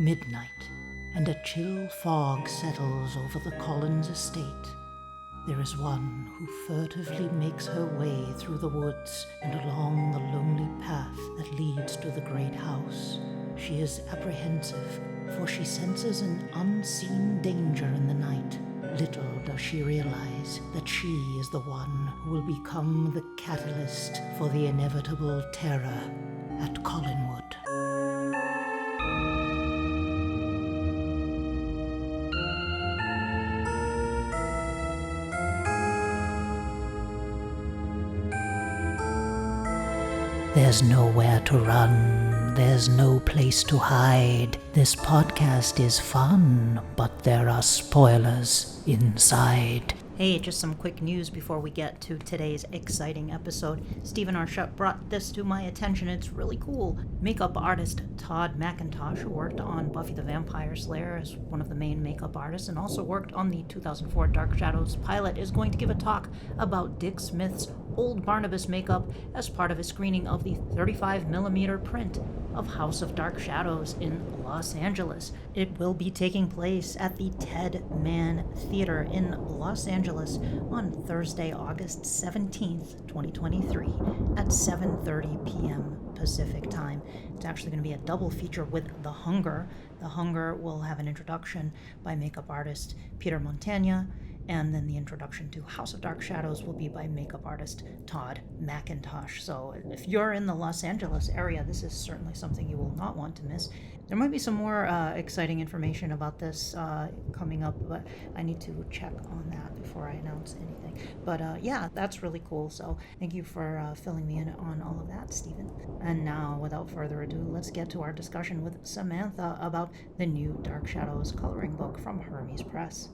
Midnight, and a chill fog settles over the Collins estate. There is one who furtively makes her way through the woods and along the lonely path that leads to the great house. She is apprehensive, for she senses an unseen danger in the night. Little does she realize that she is the one who will become the catalyst for the inevitable terror at Collinwood. There's nowhere to run, there's no place to hide. This podcast is fun, but there are spoilers inside. Hey, just some quick news before we get to today's exciting episode. Stephen Arshut brought this to my attention. It's really cool. Makeup artist Todd McIntosh, who worked on Buffy the Vampire Slayer as one of the main makeup artists and also worked on the 2004 Dark Shadows pilot, is going to give a talk about Dick Smith's Old Barnabas makeup as part of a screening of the 35mm print of House of Dark Shadows in Los Angeles. It will be taking place at the Ted Mann Theater in Los Angeles on Thursday, August 17th, 2023 at 7:30 p.m. Pacific time. It's actually going to be a double feature with The Hunger. The Hunger will have an introduction by makeup artist Peter Montagna, and then the introduction to House of Dark Shadows will be by makeup artist Todd McIntosh. So if you're in the Los Angeles area, this is certainly something you will not want to miss. There might be some more exciting information about this coming up, but I need to check on that before I announce anything. But yeah, that's really cool. So thank you for filling me in on all of that, Stephen. And now, without further ado, let's get to our discussion with Samantha about the new Dark Shadows coloring book from Hermes Press.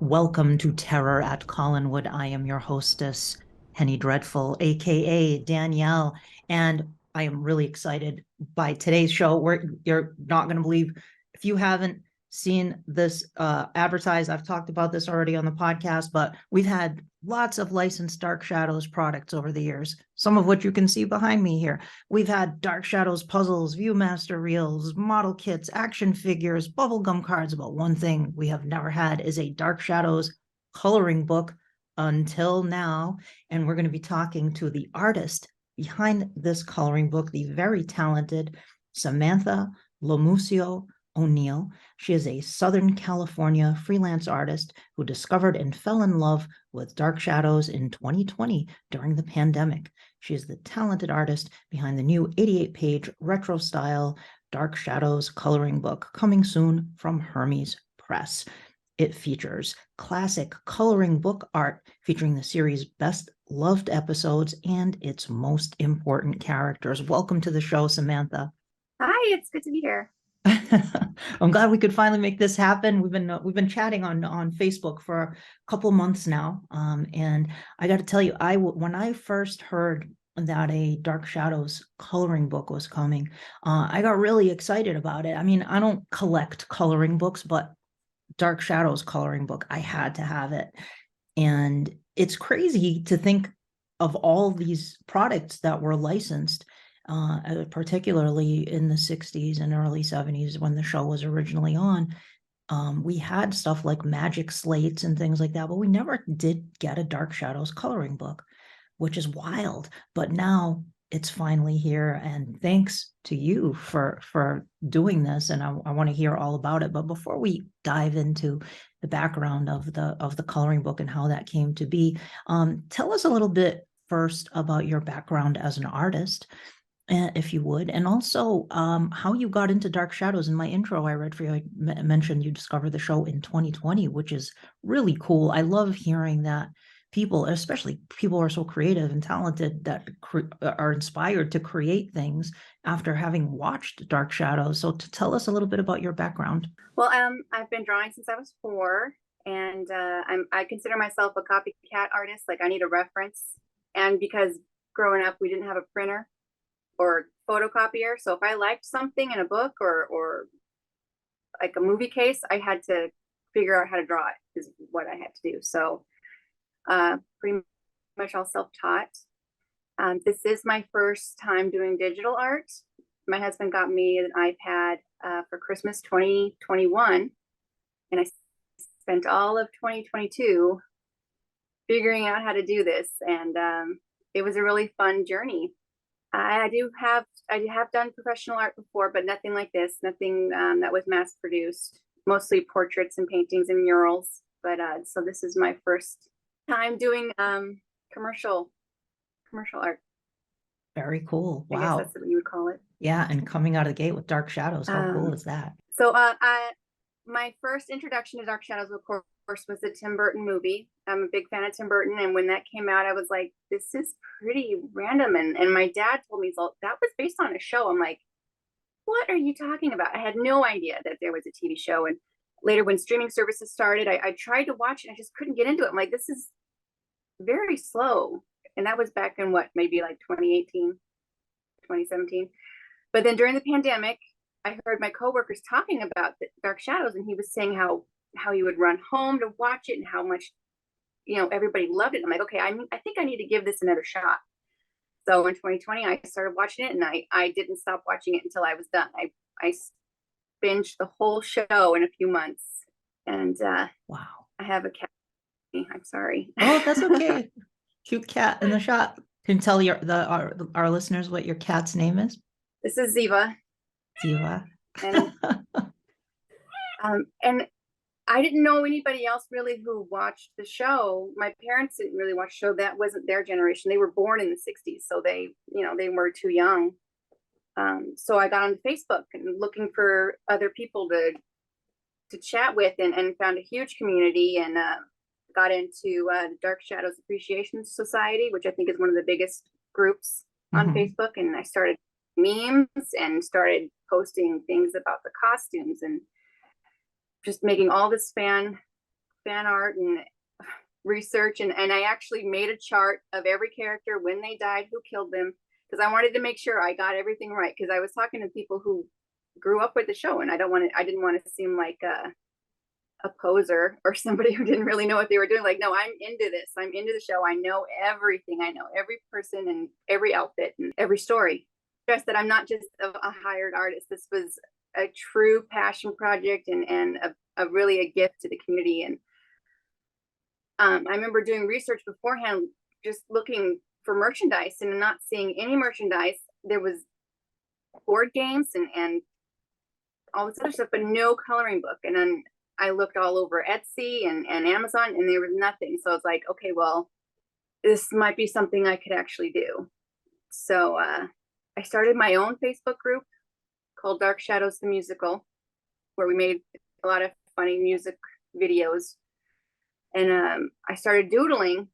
Welcome to Terror at Collinwood. I am your hostess, Henny Dreadful, aka Danielle, and I am really excited by today's show. You're not going to believe, if you haven't seen this advertised, I've talked about this already on the podcast, but we've had lots of licensed Dark Shadows products over the years, some of which you can see behind me here. We've had Dark Shadows puzzles, Viewmaster reels, model kits, action figures, bubblegum cards, but one thing we have never had is a Dark Shadows coloring book until now, and we're going to be talking to the artist behind this coloring book, the very talented Samantha Lomuscio O'Neal. She is a Southern California freelance artist who discovered and fell in love with Dark Shadows in 2020 during the pandemic. She is the talented artist behind the new 88-page retro-style Dark Shadows coloring book coming soon from Hermes Press. It features classic coloring book art featuring the series' best loved episodes and its most important characters. Welcome to the show, Samantha. Hi, it's good to be here. I'm glad we could finally make this happen. We've been chatting on Facebook for a couple months now, and I got to tell you, when I first heard that a Dark Shadows coloring book was coming, I got really excited about it. I mean, I don't collect coloring books, but Dark Shadows coloring book, I had to have it. And it's crazy to think of all these products that were licensed, particularly in the 60s and early 70s when the show was originally on. We had stuff like magic slates and things like that, but we never did get a Dark Shadows coloring book, which is wild. But now it's finally here, and thanks to you for doing this, and I want to hear all about it. But before we dive into the background of the coloring book and how that came to be, tell us a little bit first about your background as an artist, if you would, and also how you got into Dark Shadows. In my intro I read for you, I mentioned you discovered the show in 2020, which is really cool. I love hearing that people, especially people who are so creative and talented, that are inspired to create things after having watched Dark Shadows. So to tell us a little bit about your background. Well, I've been drawing since I was 4, and I consider myself a copycat artist. Like, I need a reference, and because growing up we didn't have a printer or photocopier, so if I liked something in a book or like a movie case, I had to figure out how to draw it, is what I had to do. So pretty much all self-taught. This is my first time doing digital art. My husband got me an iPad for Christmas 2021, and I spent all of 2022 figuring out how to do this, and it was a really fun journey. I have done professional art before, but nothing like this, nothing that was mass produced, mostly portraits and paintings and murals. But so this is my first time doing commercial art. Very cool. I guess Wow. that's what you would call it. Yeah, and coming out of the gate with Dark Shadows. How cool is that? So my first introduction to Dark Shadows, of course, was the Tim Burton movie. I'm a big fan of Tim Burton, and when that came out, I was like, this is pretty random. And my dad told me, so that was based on a show. I'm like, what are you talking about? I had no idea that there was a TV show. And later, when streaming services started, I tried to watch it, and I just couldn't get into it. I'm like, this is very slow. And that was back in what, maybe like 2018, 2017. But then during the pandemic, I heard my coworkers talking about the Dark Shadows, and he was saying how he would run home to watch it and how much, everybody loved it. I'm like, okay, I think I need to give this another shot. So in 2020, I started watching it, and I didn't stop watching it until I was done. I binged the whole show in a few months, and Wow. I have a cat. I'm sorry. Oh, that's okay. Cute cat in the shot. Can you tell our listeners what your cat's name is? This is Ziva. Ziva. And I didn't know anybody else really who watched the show. My parents didn't really watch the show. That wasn't their generation. They were born in the 60s, so they were too young. So I got on Facebook and looking for other people to chat with, and found a huge community, and got into the Dark Shadows Appreciation Society, which I think is one of the biggest groups on Facebook. And I started memes and started posting things about the costumes, and just making all this fan art and research. And I actually made a chart of every character, when they died, who killed them, because I wanted to make sure I got everything right. Because I was talking to people who grew up with the show, and I didn't want to seem like a poser or somebody who didn't really know what they were doing. Like, no, I'm into this. I'm into the show. I know everything. I know every person and every outfit and every story. Stress that I'm not just a hired artist. This was a true passion project, and a really a gift to the community. And I remember doing research beforehand, just looking for merchandise and not seeing any merchandise. There was board games and all this other stuff, but no coloring book. And then I looked all over Etsy and Amazon, and there was nothing. So I was like, okay, well, this might be something I could actually do. So I started my own Facebook group called Dark Shadows the Musical, where we made a lot of funny music videos. And I started doodling,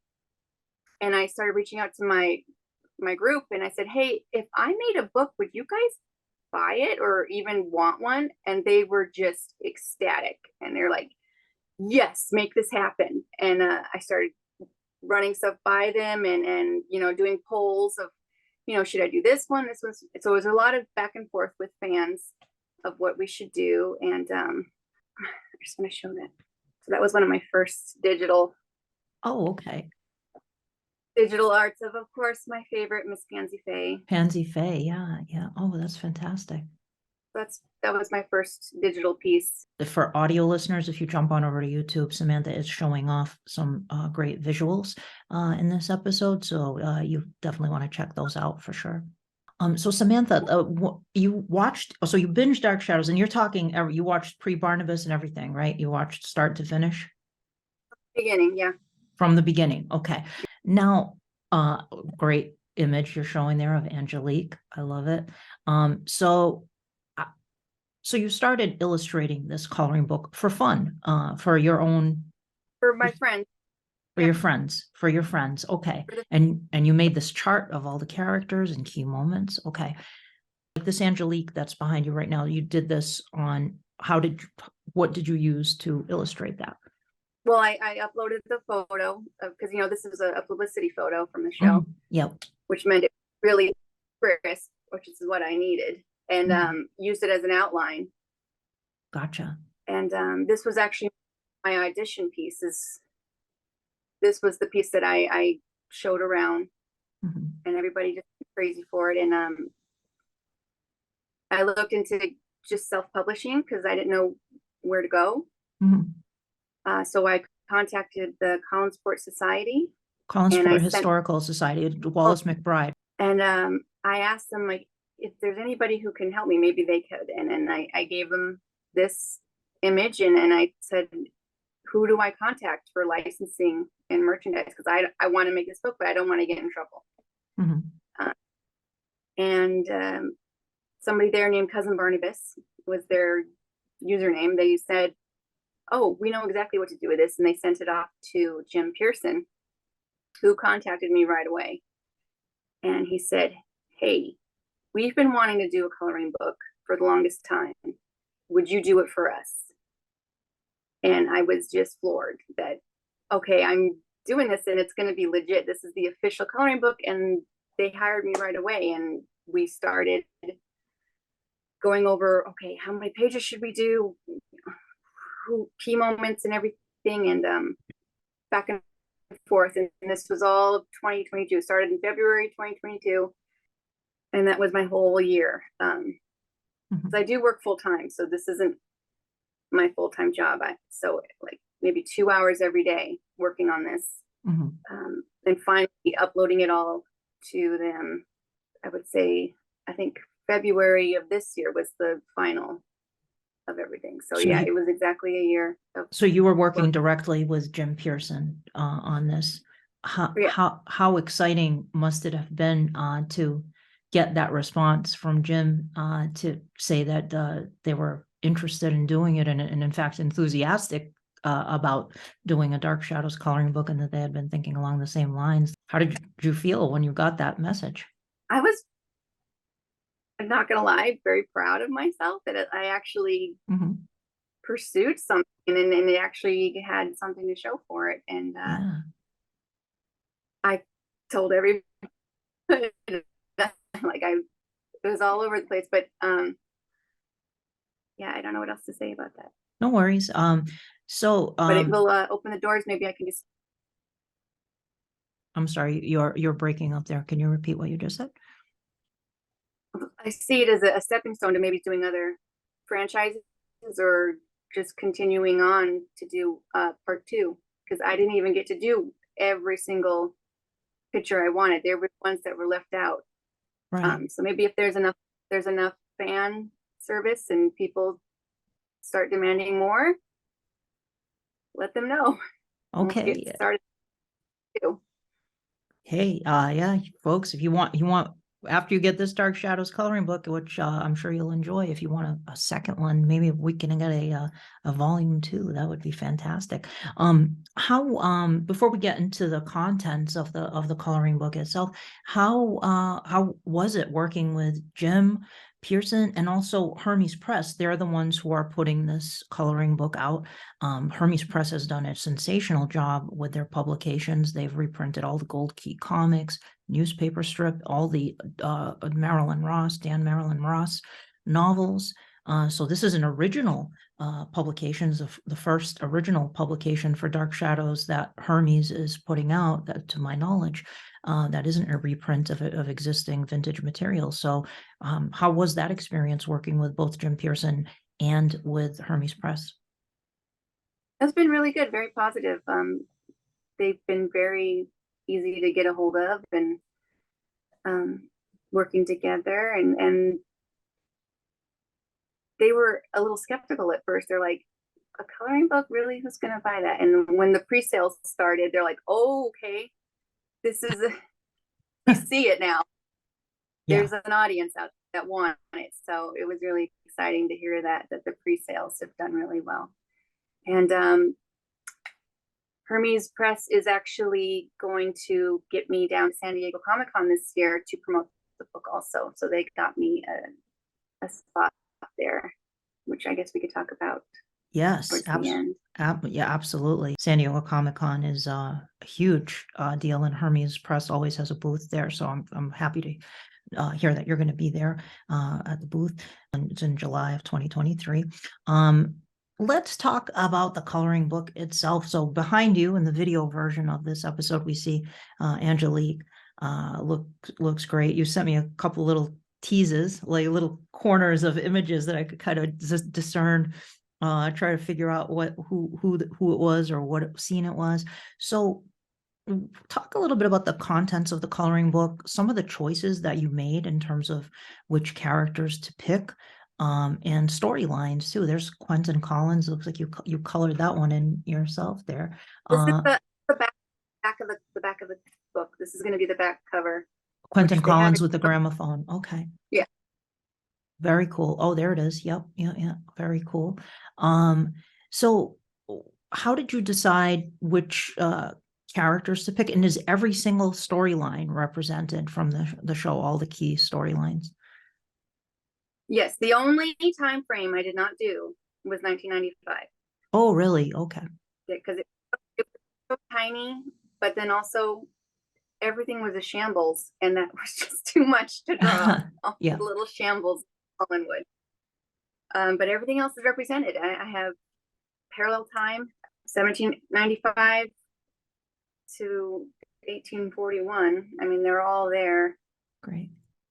and I started reaching out to my group, and I said, hey, if I made a book, would you guys buy it or even want one? And they were just ecstatic, and they're like, yes, make this happen. And I started running stuff by them, and doing polls of, should I do this one? So it was a lot of back and forth with fans of what we should do. And I just want to show that. So that was one of my first digital. Oh, okay. Digital arts of course, my favorite, Miss Pansy Faye. Pansy Faye, yeah. Oh, that's fantastic. That was my first digital piece. For audio listeners, if you jump on over to YouTube, Samantha is showing off some great visuals in this episode, so you definitely want to check those out for sure. So Samantha, you watched, so you binged Dark Shadows, and you're talking, you watched pre-Barnabas and everything, right? You watched start to finish? Beginning, yeah. From the beginning, okay. Now, great image you're showing there of Angelique. I love it. So you started illustrating this coloring book for fun, for your own, for my friends, for your friends. Okay. And you made this chart of all the characters and key moments. Okay. Like this Angelique that's behind you right now, you did this on, what did you use to illustrate that? Well, I uploaded the photo because this is a publicity photo from the show. Yep. Which meant it really crisp, which is what I needed, and used it as an outline. Gotcha. And this was actually my audition piece. This was the piece that I showed around, and everybody just went crazy for it. And I looked into just self-publishing because I didn't know where to go. Mhm. So I contacted the Collinsport Society, Collinsport Historical Society, Wallace McBride. and I asked them, like, if there's anybody who can help me, maybe they could. And then I gave them this image, and I said, who do I contact for licensing and merchandise? Because I want to make this book, but I don't want to get in trouble. Mhm. And somebody there named Cousin Barnabas was their username. They said, oh, we know exactly what to do with this. And they sent it off to Jim Pearson, who contacted me right away. And he said, hey, we've been wanting to do a coloring book for the longest time. Would you do it for us? And I was just floored that, okay, I'm doing this and it's going to be legit. This is the official coloring book. And they hired me right away. And we started going over, okay, how many pages should we do? Key moments and everything. And back and forth. And this was all 2022. Started in February 2022. And that was my whole year. So I do work full time. So this isn't my full-time job. So like maybe 2 hours every day working on this. And finally uploading it all to them. I would say, I think February of this year was the final of everything. So yeah, it was exactly a year. So you were working directly with Jim Pearson on this. How exciting must it have been to get that response from Jim to say that they were interested in doing it and in fact enthusiastic about doing a Dark Shadows coloring book, and that they had been thinking along the same lines? How did you feel when you got that message? I was, I'm not gonna lie, very proud of myself that I actually pursued something and it actually had something to show for it. And I told everybody, like, it was all over the place, but yeah, I don't know what else to say about that. No worries. So but it will open the doors. Maybe I can just, I'm sorry, you're breaking up there. Can you repeat what you just said? I see it as a stepping stone to maybe doing other franchises or just continuing on to do part 2, because I didn't even get to do every single picture I wanted. There were ones that were left out. Right. So maybe if there's enough fan service and people start demanding more, let them know. Okay. We'll get started too. Hey, yeah, folks, if you want, after you get this Dark Shadows coloring book, which I'm sure you'll enjoy, if you want a second one, maybe we can get a volume 2. That would be fantastic. How before we get into the contents of the coloring book itself, how was it working with Jim Pearson and also Hermes Press? They're the ones who are putting this coloring book out. Hermes Press has done a sensational job with their publications. They've reprinted all the Gold Key comics, newspaper strip, all the Dan Marilyn Ross novels. So this is an original publications of the first original publication for Dark Shadows that Hermes is putting out, that, to my knowledge, that isn't a reprint of existing vintage material. So how was that experience working with both Jim Pearson and with Hermes Press? That's been really good, very positive. They've been very easy to get a hold of and working together, and they were a little skeptical at first. They're like, a coloring book, really? Who's gonna buy that? And when the pre-sales started, they're like, oh, okay, this is we see it now. There's an audience out that want it. So it was really exciting to hear that the pre-sales have done really well. And Hermes Press is actually going to get me down to San Diego Comic-Con this year to promote the book also. So they got me a spot there, which I guess we could talk about. Yes, yeah, absolutely. San Diego Comic-Con is a huge deal, and Hermes Press always has a booth there. So I'm happy to hear that you're going to be there at the booth. And it's in July of 2023. Let's talk about the coloring book itself. So behind you in the video version of this episode, we see Angelique. Looks great. You sent me a couple little teases, like little corners of images that I could kind of discern, try to figure out who it was or what scene it was. So talk a little bit about the contents of the coloring book, some of the choices that you made in terms of which characters to pick, and storylines too. There's Quentin Collins. Looks like you colored that one in yourself there. This is the back of the back of the book. This is going to be the back cover. Quentin Collins with the gramophone. Okay. Yeah. Very cool. Oh, there it is. Yep. Yeah. Very cool. So how did you decide which characters to pick? And is every single storyline represented from the show, all the key storylines? Yes. The only time frame I did not do was 1995. Oh, really? Okay. Because it was so tiny, but then also everything was a shambles, and that was just too much to draw. All Yeah. the little shambles in Collinwood. But everything else is represented. I have parallel time, 1795 to 1841. I mean, they're all there. Great.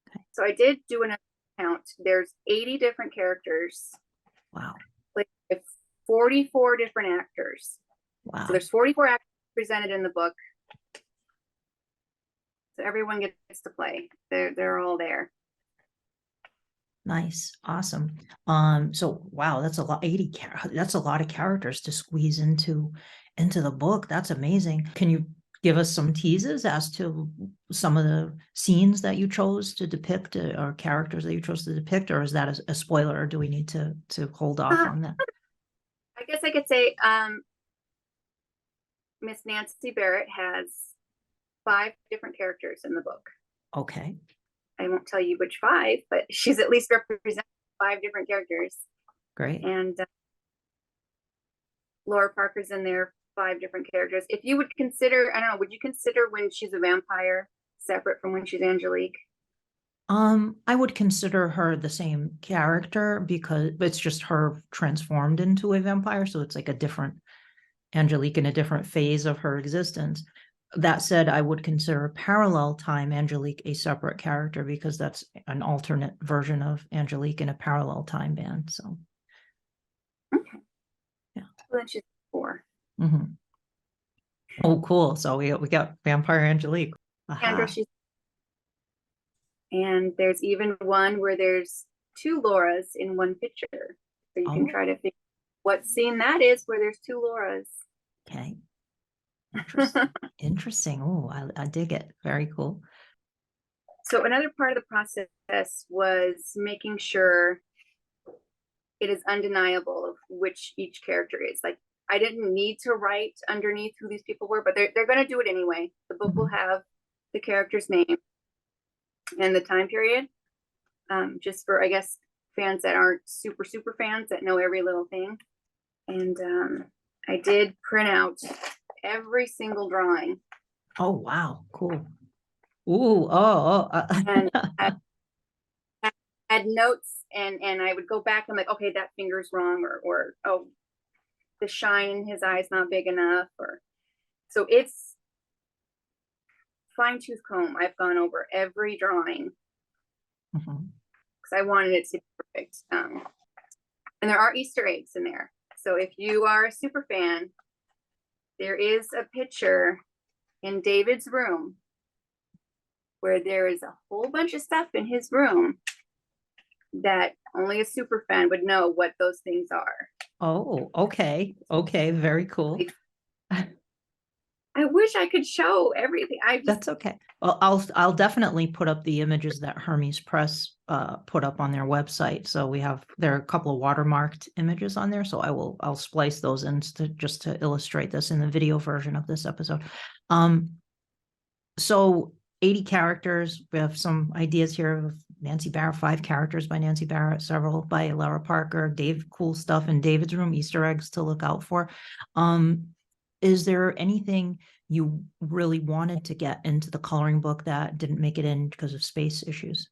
Okay. So I did do an count. There's 80 different characters. Wow. Like 44 different actors. Wow. So there's 44 actors presented in the book. So everyone gets to play. They're all there. Nice. Awesome. So wow, that's a lot, that's a lot of characters to squeeze into the book. That's amazing. Can you give us some teases as to some of the scenes that you chose to depict, or characters that you chose to depict, or is that a spoiler, or do we need to hold off on that? I guess I could say Miss Nancy Barrett has 5 different characters in the book. Okay. I won't tell you which 5, but she's at least represented 5 different characters. Great. And Laura Parker's in there, 5 different characters. If you would consider, I don't know, would you consider when she's a vampire separate from when she's Angelique? I would consider her the same character because it's just her transformed into a vampire. So it's like a different Angelique in a different phase of her existence. That said, I would consider Parallel Time Angelique a separate character because that's an alternate version of Angelique in a parallel time band. So, okay. Yeah. Well, then she's 4. Mm-hmm. Oh, cool. So we got Vampire Angelique. And there's even one where there's 2 Lauras in one picture. So you can try to figure what scene that is where there's 2 Lauras. Okay. Interesting. Interesting. Oh, I dig it. Very cool. So another part of the process was making sure it is undeniable of which each character is. Like, I didn't need to write underneath who these people were, but they're going to do it anyway. The book will have the character's name and the time period, just for, I guess, fans that aren't super fans that know every little thing. And I did print out every single drawing. Oh, wow. Cool. Ooh, And I had notes, and I would go back and like, okay, that finger's wrong, or oh, the shine in his eye's not big enough, or so it's fine tooth comb. I've gone over every drawing because I wanted it to be perfect. And there are Easter eggs in there. So if you are a super fan, there is a picture in David's room where there is a whole bunch of stuff in his room that only a super fan would know what those things are. Oh, okay. Okay. Very cool. I wish I could show everything. That's okay. Well, I'll definitely put up the images that Hermes Press put up on their website. So there are a couple of watermarked images on there. So I'll splice those in just to illustrate this in the video version of this episode. So 80 characters. We have some ideas here of Nancy Barrett, 5 characters by Nancy Barrett, several by Laura Parker, cool stuff in David's room, Easter eggs to look out for. Is there anything you really wanted to get into the coloring book that didn't make it in because of space issues?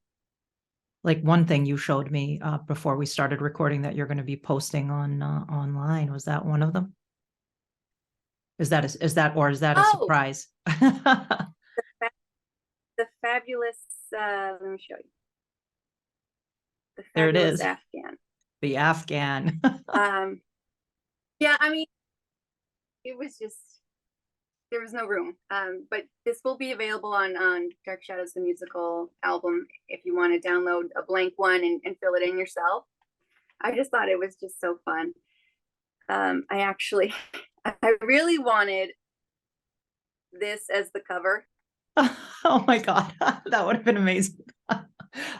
Like one thing you showed me before we started recording that you're going to be posting on online. Was that one of them? Is that a surprise? The fabulous, let me show you. The There it Fabulous is. Afghan. The Afghan. Yeah, I mean, it was just, there was no room. But this will be available on Dark Shadows, the musical album, if you want to download a blank one and fill it in yourself. I just thought it was just so fun. I really wanted this as the cover. Oh my God, that would have been amazing.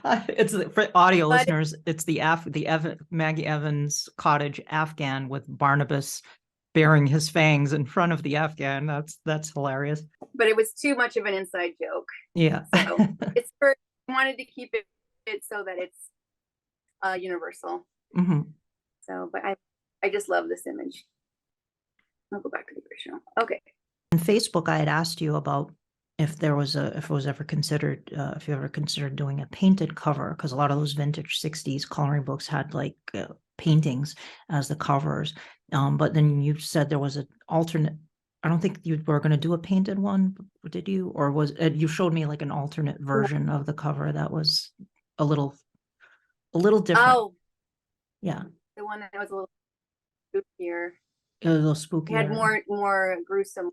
It's for audio But- listeners. It's the Maggie Evans cottage Afghan with Barnabas bearing his fangs in front of the Afghan. That's hilarious. But it was too much of an inside joke. Yeah. So I wanted to keep it so that it's universal. Mm-hmm. So, but I just love this image. I'll go back to the original. Okay. On Facebook, I had asked you about if it was ever considered, if you ever considered doing a painted cover, because a lot of those vintage 60s coloring books had like paintings as the covers. But then you said there was an alternate. I don't think you were going to do a painted one, did you? Or was you showed me like an alternate version of the cover that was a little different. Oh, yeah, the one that was a little spookier. a little spooky. It had more gruesome,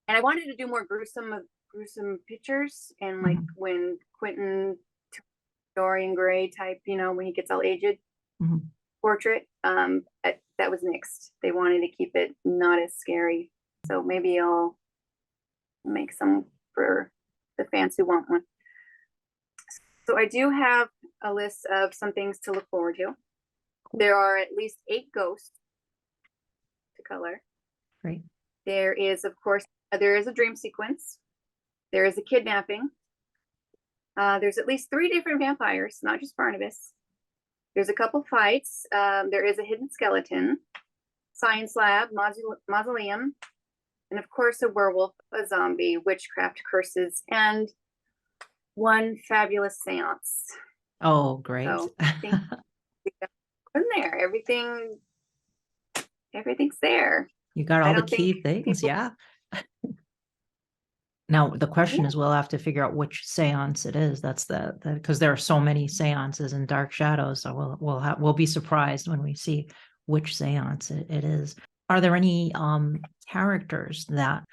and I wanted to do more gruesome pictures, and like when Quentin Dorian Gray type, when he gets all aged, portrait. That was nixed. They wanted to keep it not as scary, so maybe I'll make some for the fans who want one. So I do have a list of some things to look forward to. There are at least 8 ghosts to color. Great. There is, of course, there is a dream sequence. There is a kidnapping. There's at least 3 different vampires, not just Barnabas. There's a couple fights. There is a hidden skeleton, science lab, mausoleum, and of course a werewolf, a zombie, witchcraft, curses, and one fabulous seance. Oh, great. So I think in there, everything's there. You got all the key things, yeah. Now the question is, we'll have to figure out which seance it is. That's because there are so many seances in Dark Shadows, so we'll be surprised when we see which seance it is. Are there any characters that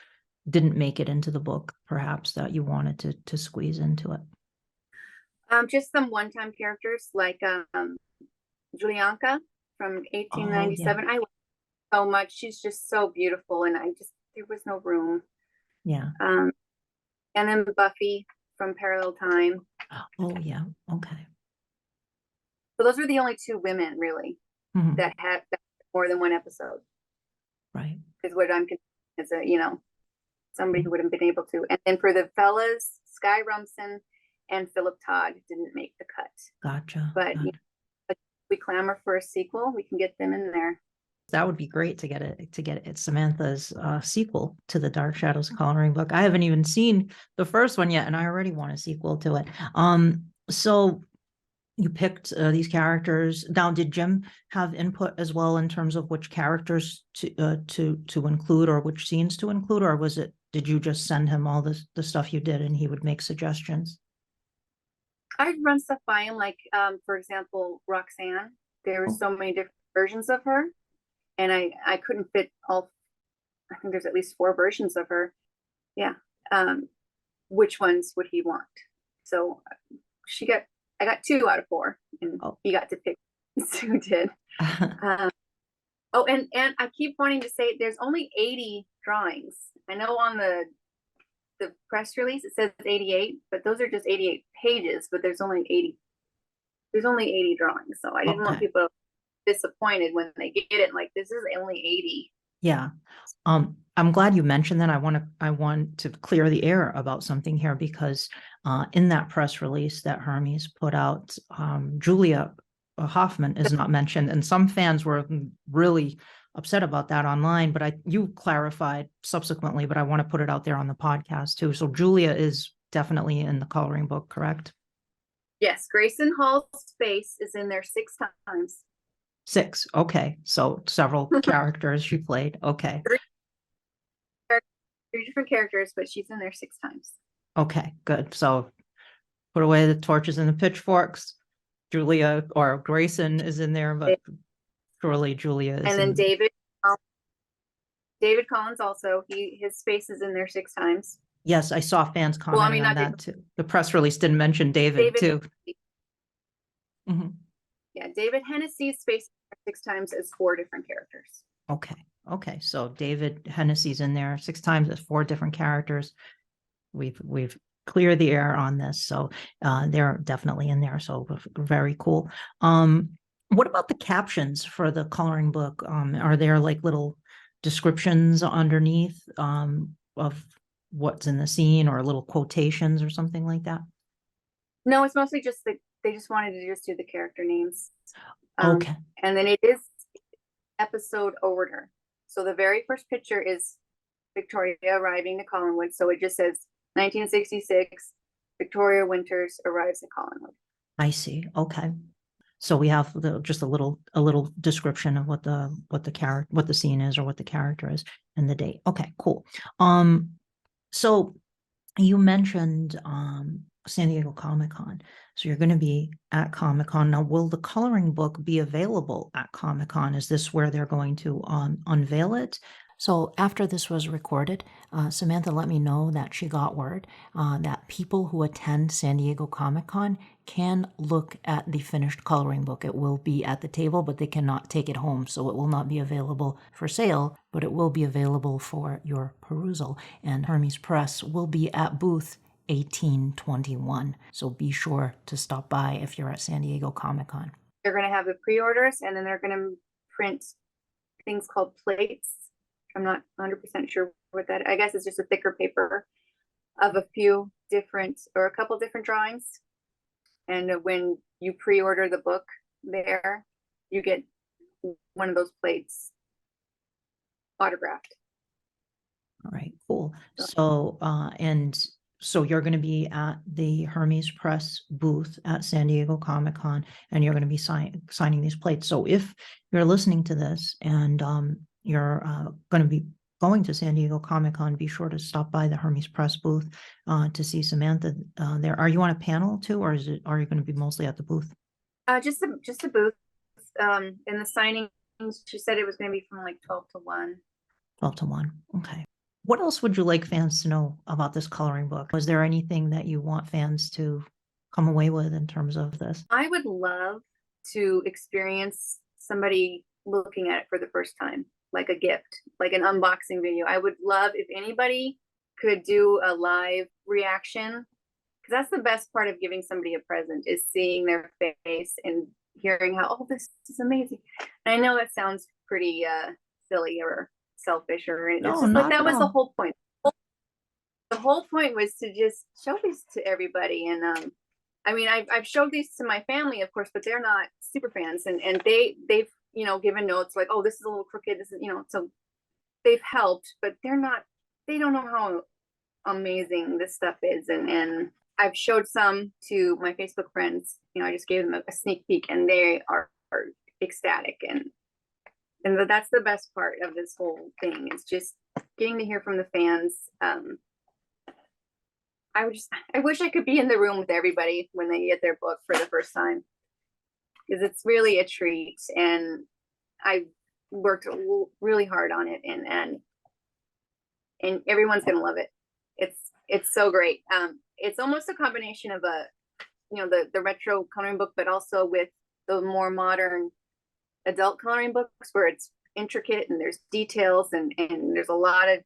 didn't make it into the book, perhaps, that you wanted to squeeze into it? Just some one-time characters like Julianka from 1897. I love her so much. She's just so beautiful, and there was no room. Yeah. And then Buffy from Parallel Time. Oh yeah. Okay. So those were the only 2 women really that had more than one episode. Right. Is what I'm considering as somebody who would have been able to. And then for the fellas, Sky Rumson and Philip Todd didn't make the cut. Gotcha. But we clamor for a sequel. We can get them in there. That would be great to get it Samantha's sequel to the Dark Shadows coloring book. I haven't even seen the first one yet, and I already want a sequel to it. So you picked these characters. Now, did Jim have input as well in terms of which characters to include, or which scenes to include, or did you just send him all the stuff you did and he would make suggestions? I'd run stuff by him, like for example, Roxanne. There were so many different versions of her, and I couldn't fit all. I think there's at least 4 versions of her. Yeah. Which ones would he want? So I got 2 out of 4, and he got to pick. Sue did. And I keep wanting to say there's only 80 drawings. I know on the press release it says 88, but those are just 88 pages. But there's only 80. There's only 80 drawings, so I didn't want people disappointed when they get it. Like, this is only 80. Yeah. I'm glad you mentioned that. I want to clear the air about something here, because in that press release that Hermes put out, Julia Hoffman is not mentioned, and some fans were really upset about that online, but you clarified subsequently, but I want to put it out there on the podcast too. So Julia is definitely in the coloring book, correct? Yes, Grayson Hall's face is in there 6 times. 6. Okay. So several characters she played. Okay. 3 different characters, but she's in there 6 times. Okay, good. So put away the torches and the pitchforks. Julia or Grayson is in there, but surely Julia is And then in. David Collins also, his face is in there 6 times. Yes, I saw fans commenting on that too. The press release didn't mention David too. Mhm. Yeah, David Hennessy's face 6 times as 4 different characters. Okay. So David Hennessy's in there 6 times as 4 different characters. We've cleared the air on this, so they're definitely in there. So very cool. What about the captions for the coloring book? Are there like little descriptions underneath of what's in the scene, or little quotations or something like that? No, it's mostly just they just wanted to just do the character names. Okay. And then it is episode order. So the very first picture is Victoria arriving to Collinwood. So it just says 1966, Victoria Winters arrives at Collinwood. I see. Okay. So we have just a little description of what the scene is, or what the character is, and the date. Okay, cool. So you mentioned San Diego Comic-Con. So you're going to be at Comic-Con. Now, will the coloring book be available at Comic-Con? Is this where they're going to unveil it? So after this was recorded, Samantha let me know that she got word that people who attend San Diego Comic-Con can look at the finished coloring book. It will be at the table, but they cannot take it home. So it will not be available for sale, but it will be available for your perusal. And Hermes Press will be at booth 1821. So be sure to stop by if you're at San Diego Comic-Con. They're going to have the pre-orders, and then they're going to print things called plates. I'm not 100% sure what that, I guess it's just a thicker paper of a few different, or a couple different drawings. And when you pre-order the book there, you get one of those plates autographed. All right, cool. So, so you're going to be at the Hermes Press booth at San Diego Comic-Con, and you're going to be signing these plates. So if you're listening to this and you're going to be going to San Diego Comic-Con, be sure to stop by the Hermes Press booth to see Samantha there. Are you on a panel too, or are you going to be mostly at the booth? Just a booth. And the signings, she said it was going to be from like 12 to 1. 12 to 1. Okay. What else would you like fans to know about this coloring book? Was there anything that you want fans to come away with in terms of this? I would love to experience somebody looking at it for the first time, like a gift, like an unboxing video. I would love if anybody could do a live reaction, because that's the best part of giving somebody a present, is seeing their face and hearing how, oh, this is amazing. And I know that sounds pretty silly or selfish, or it's just like that was the whole point. The whole point was to just show these to everybody. And I mean, I've showed these to my family, of course, but they're not super fans, and they've given notes like, oh, this is a little crooked, this is, so they've helped, but they don't know how amazing this stuff is. And I've showed some to my Facebook friends. I just gave them a sneak peek, and they are ecstatic. And that's the best part of this whole thing, is just getting to hear from the fans. I wish I could be in the room with everybody when they get their book for the first time, because it's really a treat, and I worked really hard on it, and everyone's gonna love it. It's so great. It's almost a combination of the retro coloring book, but also with the more modern adult coloring books, where it's intricate and there's details and there's a lot of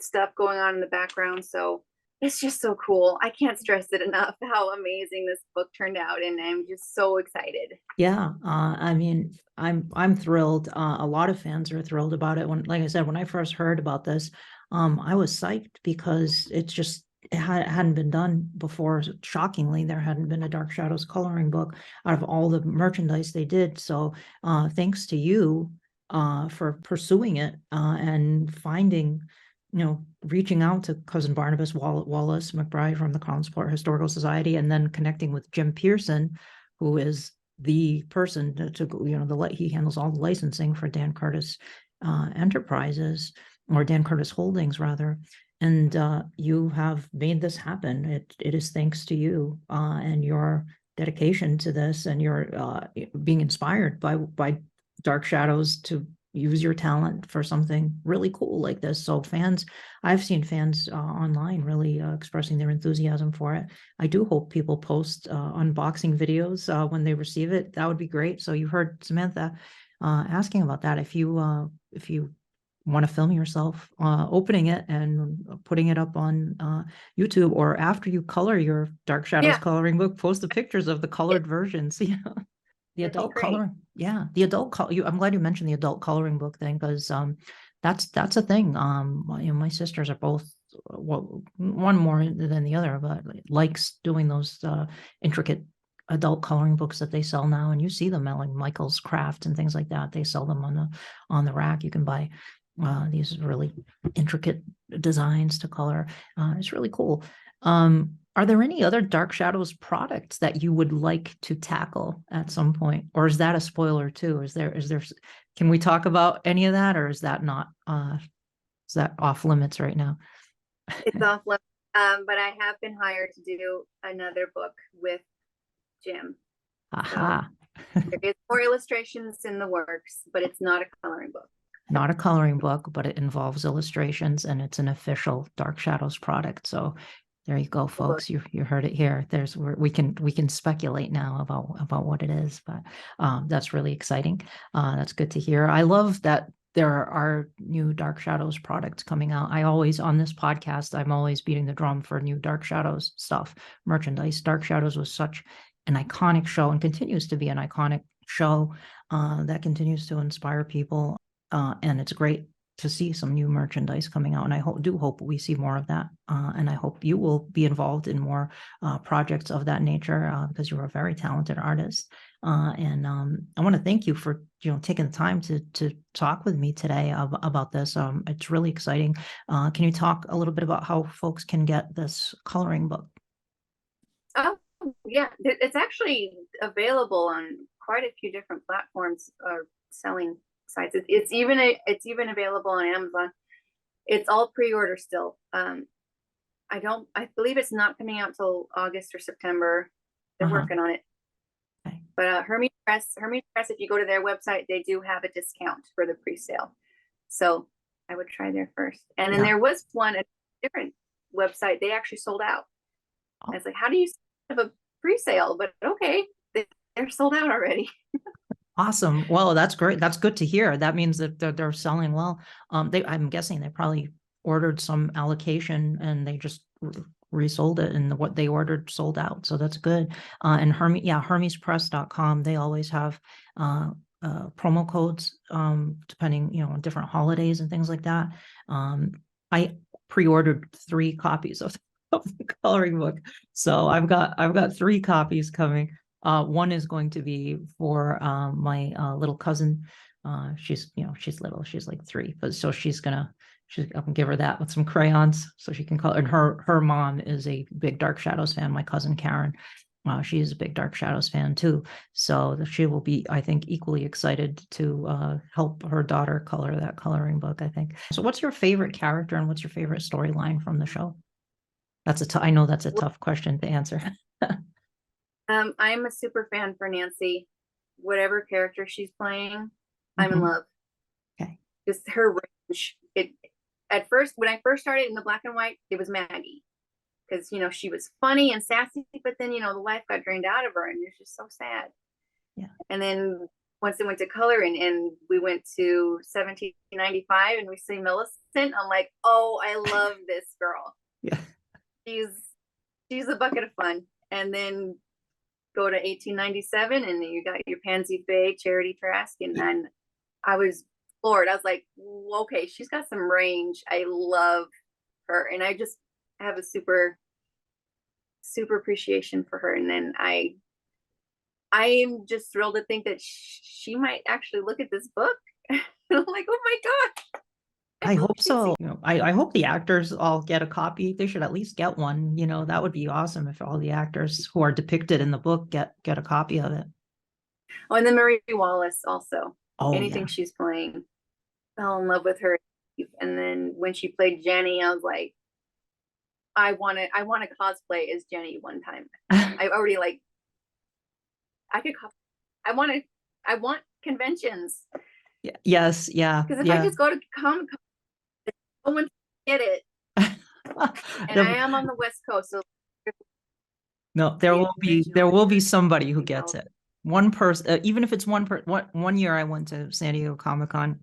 stuff going on in the background. So it's just so cool. I can't stress it enough how amazing this book turned out, and I'm just so excited. Yeah, I mean, I'm thrilled. A lot of fans are thrilled about it. Like I said, when I first heard about this, I was psyched, because it hadn't been done before. Shockingly, there hadn't been a Dark Shadows coloring book out of all the merchandise they did. So thanks to you for pursuing it and finding, reaching out to cousin Barnabas Wallace McBride from the Collinsport Historical Society, and then connecting with Jim Pearson, who is the person he handles all the licensing for Dan Curtis Enterprises, or Dan Curtis Holdings rather. And you have made this happen. It is thanks to you and your dedication to this, and you're being inspired by dark shadows to use your talent for something really cool like this. So fans, I've seen fans online really expressing their enthusiasm for it. I do hope people post unboxing videos when they receive it. That would be great. So you heard Samantha asking about that. If you want to film yourself opening it and putting it up on YouTube, or after you color your Dark Shadows coloring book, post the pictures of the colored versions. You know, the adult coloring, the adult color. I'm glad you mentioned the adult coloring book thing, because that's a thing. You know, my sisters are both, well, one more than the other, but likes doing those intricate adult coloring books that they sell now, and you see them at like Michael's Craft and things like that. They sell them on the rack. You can buy these really intricate designs to color. It's really cool. Are there any other Dark Shadows products that you would like to tackle at some point, or is that a spoiler too? Is there can we talk about any of that, or is that not is that off limits right now? It's off limits. But I have been hired to do another book with Jim. Aha. So there is more illustrations in the works, but it's not a coloring book. Not a coloring book, but it involves illustrations, and it's an official Dark Shadows product. So there you go, folks. You heard it here. There's where we can speculate now about what it is, but that's really exciting. That's good to hear. I love that there are new Dark Shadows products coming out. I always, on this podcast, I'm always beating the drum for new Dark Shadows stuff, merchandise. Dark Shadows was such an iconic show and continues to be an iconic show that continues to inspire people. And it's great to see some new merchandise coming out. And I do hope we see more of that. And I hope you will be involved in more projects of that nature, because you're a very talented artist. And I want to thank you for taking the time to talk with me today about this. It's really exciting. Can you talk a little bit about how folks can get this coloring book? Oh, yeah. It's actually available on quite a few different platforms or selling sites. It's even available on Amazon. It's all pre-order still. I believe it's not coming out till August or September. They're working on it. Okay. But Hermes Press, if you go to their website, they do have a discount for the pre-sale. So I would try there first. And then there was one, a different website, they actually sold out. I was like, how do you have a pre-sale? But okay, they're sold out already. Awesome. Well, that's great. That's good to hear. That means that they're selling well. I'm guessing they probably ordered some allocation and they just resold it, and what they ordered sold out. So that's good. And hermespress.com, they always have promo codes depending, on different holidays and things like that. I pre-ordered 3 copies of the coloring book, so I've got 3 copies coming. One is going to be for my little cousin. She's little, she's like 3, but so I'm gonna give her that with some crayons so she can color. And her mom is a big Dark Shadows fan, my cousin Karen. She's a big Dark Shadows fan too. So she will be, I think, equally excited to help her daughter color that coloring book, I think. So what's your favorite character and what's your favorite storyline from the show? I know that's a tough question to answer. I'm a super fan for Nancy. Whatever character she's playing, I'm in love. Okay. Just her range. At first, when I first started in the black and white, it was Maggie. Because, she was funny and sassy, but then, the life got drained out of her and it's just so sad. Yeah. And then once it went to color and we went to 1795 and we see Millicent, I'm like, oh, I love this girl. Yeah. She's a bucket of fun. And then go to 1897 and then you got your Pansy Faye, Charity Trask, and then I was floored. I was like, okay, she's got some range. I love her, and I just have a super appreciation for her. And then I am just thrilled to think that she might actually look at this book. I'm like, oh my god. I hope so. I hope the actors all get a copy. They should at least get one. That would be awesome if all the actors who are depicted in the book get a copy of it. Oh, and then Marie Wallace also. Oh, anything she's playing, fell in love with her. And then when she played Jenny, I was like, I want to cosplay as Jenny one time. I already I could. I want conventions. Yeah. Yes. Yeah. Because if I Yeah. just go to Comic Con, no one can get it. And I am on the West Coast, so No, the there original will be somebody who gets California. it. One person, even if it's one person. One year I went to San Diego Comic-Con.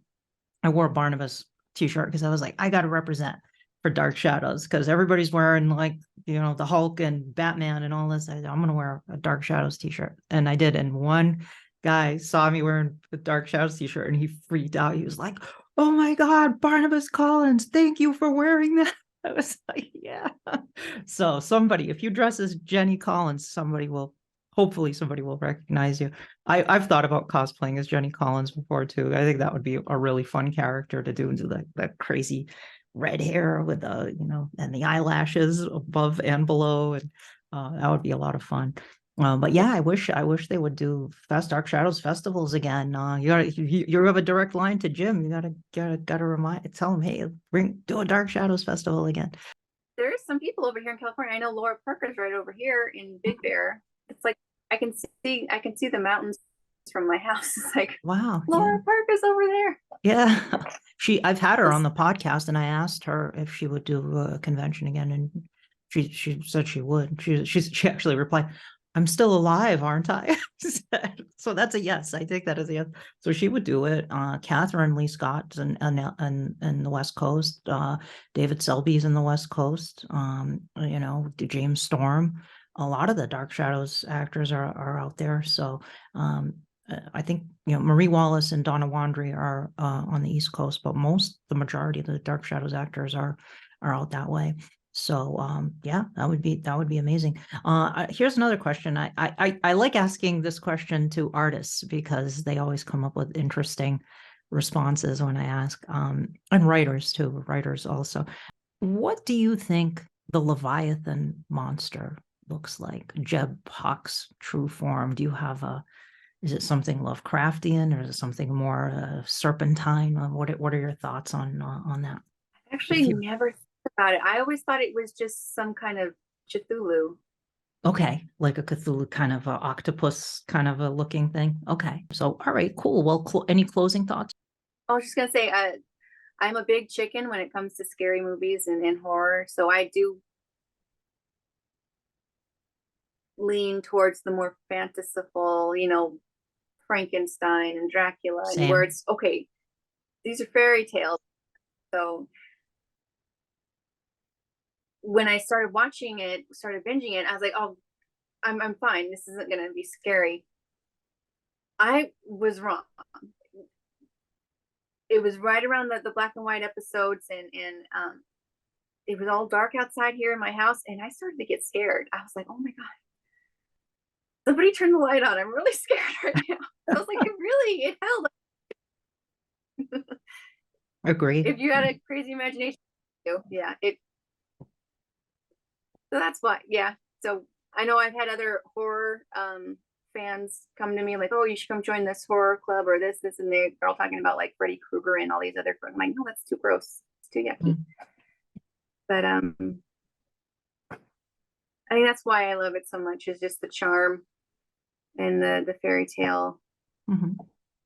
I wore a Barnabas t-shirt because I was like, I got to represent for Dark Shadows because everybody's wearing like, the Hulk and Batman and all this. I'm going to wear a Dark Shadows t-shirt. And I did. And one guy saw me wearing the Dark Shadows t-shirt and he freaked out. He was like, oh my God, Barnabas Collins, thank you for wearing that. I was like, yeah. So somebody, if you dress as Jenny Collins, hopefully somebody will recognize you. I've thought about cosplaying as Jenny Collins before too. I think that would be a really fun character to do that crazy red hair with and the eyelashes above and below, and that would be a lot of fun. But yeah, I wish they would do Dark Shadows festivals again. You have a direct line to Jim. You gotta tell him, hey, do a Dark Shadows festival again. There's some people over here in California. I know Laura Parker's right over here in Big Bear. It's like I can see the mountains from my house. It's like, wow, Laura Parker's over there. Yeah, I've had her on the podcast, and I asked her if she would do a convention again, and she said she would. She actually replied, "I'm still alive, aren't I?" So that's a yes. I take that as a yes. So she would do it. Catherine Lee Scott's and the West Coast. David Selby's in the West Coast. James Storm. A lot of the Dark Shadows actors are out there. So I think Marie Wallace and Donna Wandry are on the East Coast, but the majority of the Dark Shadows actors are out that way. So yeah, that would be amazing. Here's another question. I like asking this question to artists because they always come up with interesting responses when I ask, and writers too. Writers also. What do you think the Leviathan monster looks like? Jeb Hawk's true form. Do you have is it something Lovecraftian or is it something more serpentine? What are your thoughts on that? Actually, never thought about it. I always thought it was just some kind of Cthulhu. Okay, like a Cthulhu kind of a octopus kind of a looking thing. Okay, so all right, cool. Well, any closing thoughts? I was just gonna say, I'm a big chicken when it comes to scary movies and horror, so I do lean towards the more fanciful, Frankenstein and Dracula, Same. and where it's okay, these are fairy tales. So when I started watching it, started binging it, I was like, oh, I'm fine. This isn't gonna be scary. I was wrong. It was right around the black and white episodes, and it was all dark outside here in my house, and I started to get scared. I was like, oh my God, somebody turn the light on. I'm really scared right now. I was like, it held. Agreed. If you had a crazy imagination, yeah. So that's why, yeah. So I know I've had other horror fans come to me like, oh, you should come join this horror club or this, and they're all talking about like Freddy Krueger and all these other. I'm like, no, that's too gross. It's too yucky. But I think that's why I love it so much, is just the charm and the fairy tale.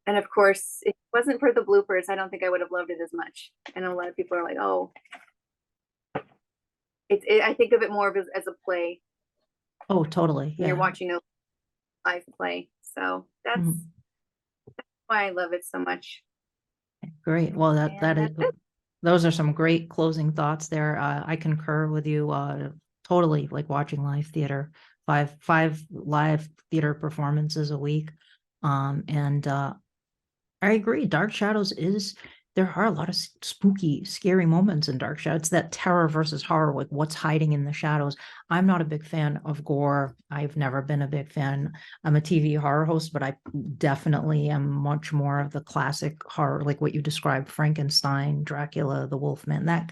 And of course, if it wasn't for the bloopers, I don't think I would have loved it as much. I know a lot of people are like, oh, I think of it more of as a play. Oh, totally. You're watching a live play. So that's why I love it so much. Great. Well, those are some great closing thoughts there. I concur with you totally, like watching live theater, five live theater performances a week. And I agree. Dark Shadows there are a lot of spooky, scary moments in Dark Shadows. It's that terror versus horror, like what's hiding in the shadows. I'm not a big fan of gore. I've never been a big fan. I'm a TV horror host, but I definitely am much more of the classic horror, like what you described, Frankenstein, Dracula, the Wolfman, that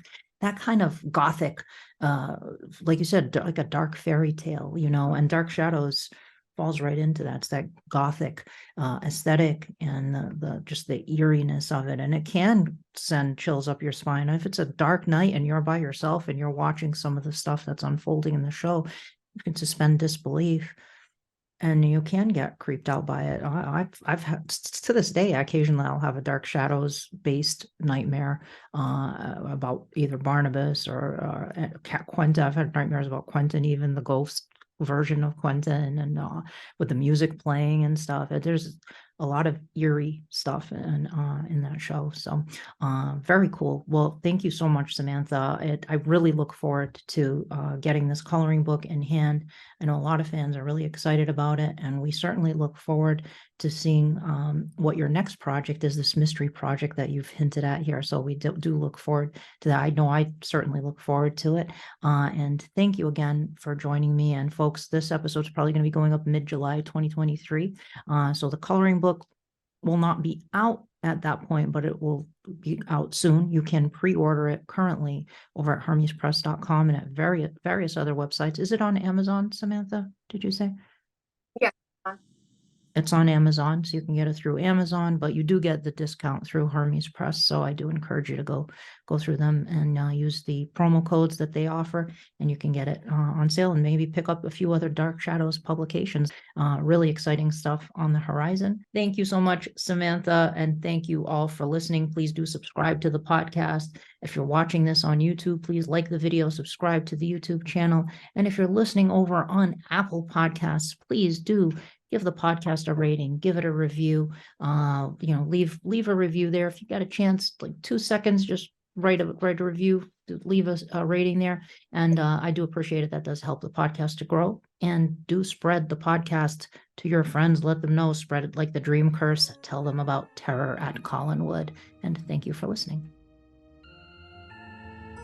kind of gothic, like you said, like a dark fairy tale, and Dark Shadows falls right into that. It's that gothic aesthetic and just the eeriness of it, and it can send chills up your spine. If it's a dark night and you're by yourself and you're watching some of the stuff that's unfolding in the show, you can suspend disbelief. And you can get creeped out by it. I've had, to this day, occasionally I'll have a Dark Shadows based nightmare about either Barnabas or Quenta. I've had nightmares about Quentin, even the ghost version of Quentin, and with the music playing and stuff. There's a lot of eerie stuff in that show. So very cool. Well, thank you so much, Samantha. I really look forward to getting this coloring book in hand. I know a lot of fans are really excited about it, and we certainly look forward to seeing what your next project is, this mystery project that you've hinted at here. So we do look forward to that. I know I certainly look forward to it. And thank you again for joining me. And folks, this episode is probably going to be going up mid-July 2023. So the coloring book will not be out at that point, but it will be out soon. You can pre-order it currently over at hermespress.com and at various other websites. Is it on Amazon, Samantha? Did you say? Yeah. It's on Amazon, so you can get it through Amazon, but you do get the discount through Hermes Press. So I do encourage you to go through them and use the promo codes that they offer, and you can get it on sale and maybe pick up a few other Dark Shadows publications. Really exciting stuff on the horizon. Thank you so much, Samantha, and thank you all for listening. Please do subscribe to the podcast. If you're watching this on YouTube, please like the video, subscribe to the YouTube channel. And if you're listening over on Apple Podcasts, please do give the podcast a rating, give it a review, leave a review there. If you got a chance, like 2 seconds, just write a review, leave us a rating there. And I do appreciate it. That does help the podcast to grow. And do spread the podcast to your friends. Let them know, spread it like the dream curse. Tell them about Terror at Collinwood. And thank you for listening.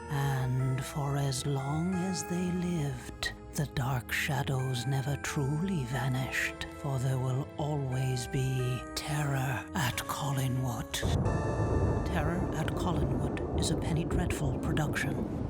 And for as long as they lived, the dark shadows never truly vanished, for there will always be terror at Collinwood. Terror at Collinwood is a Penny Dreadful production.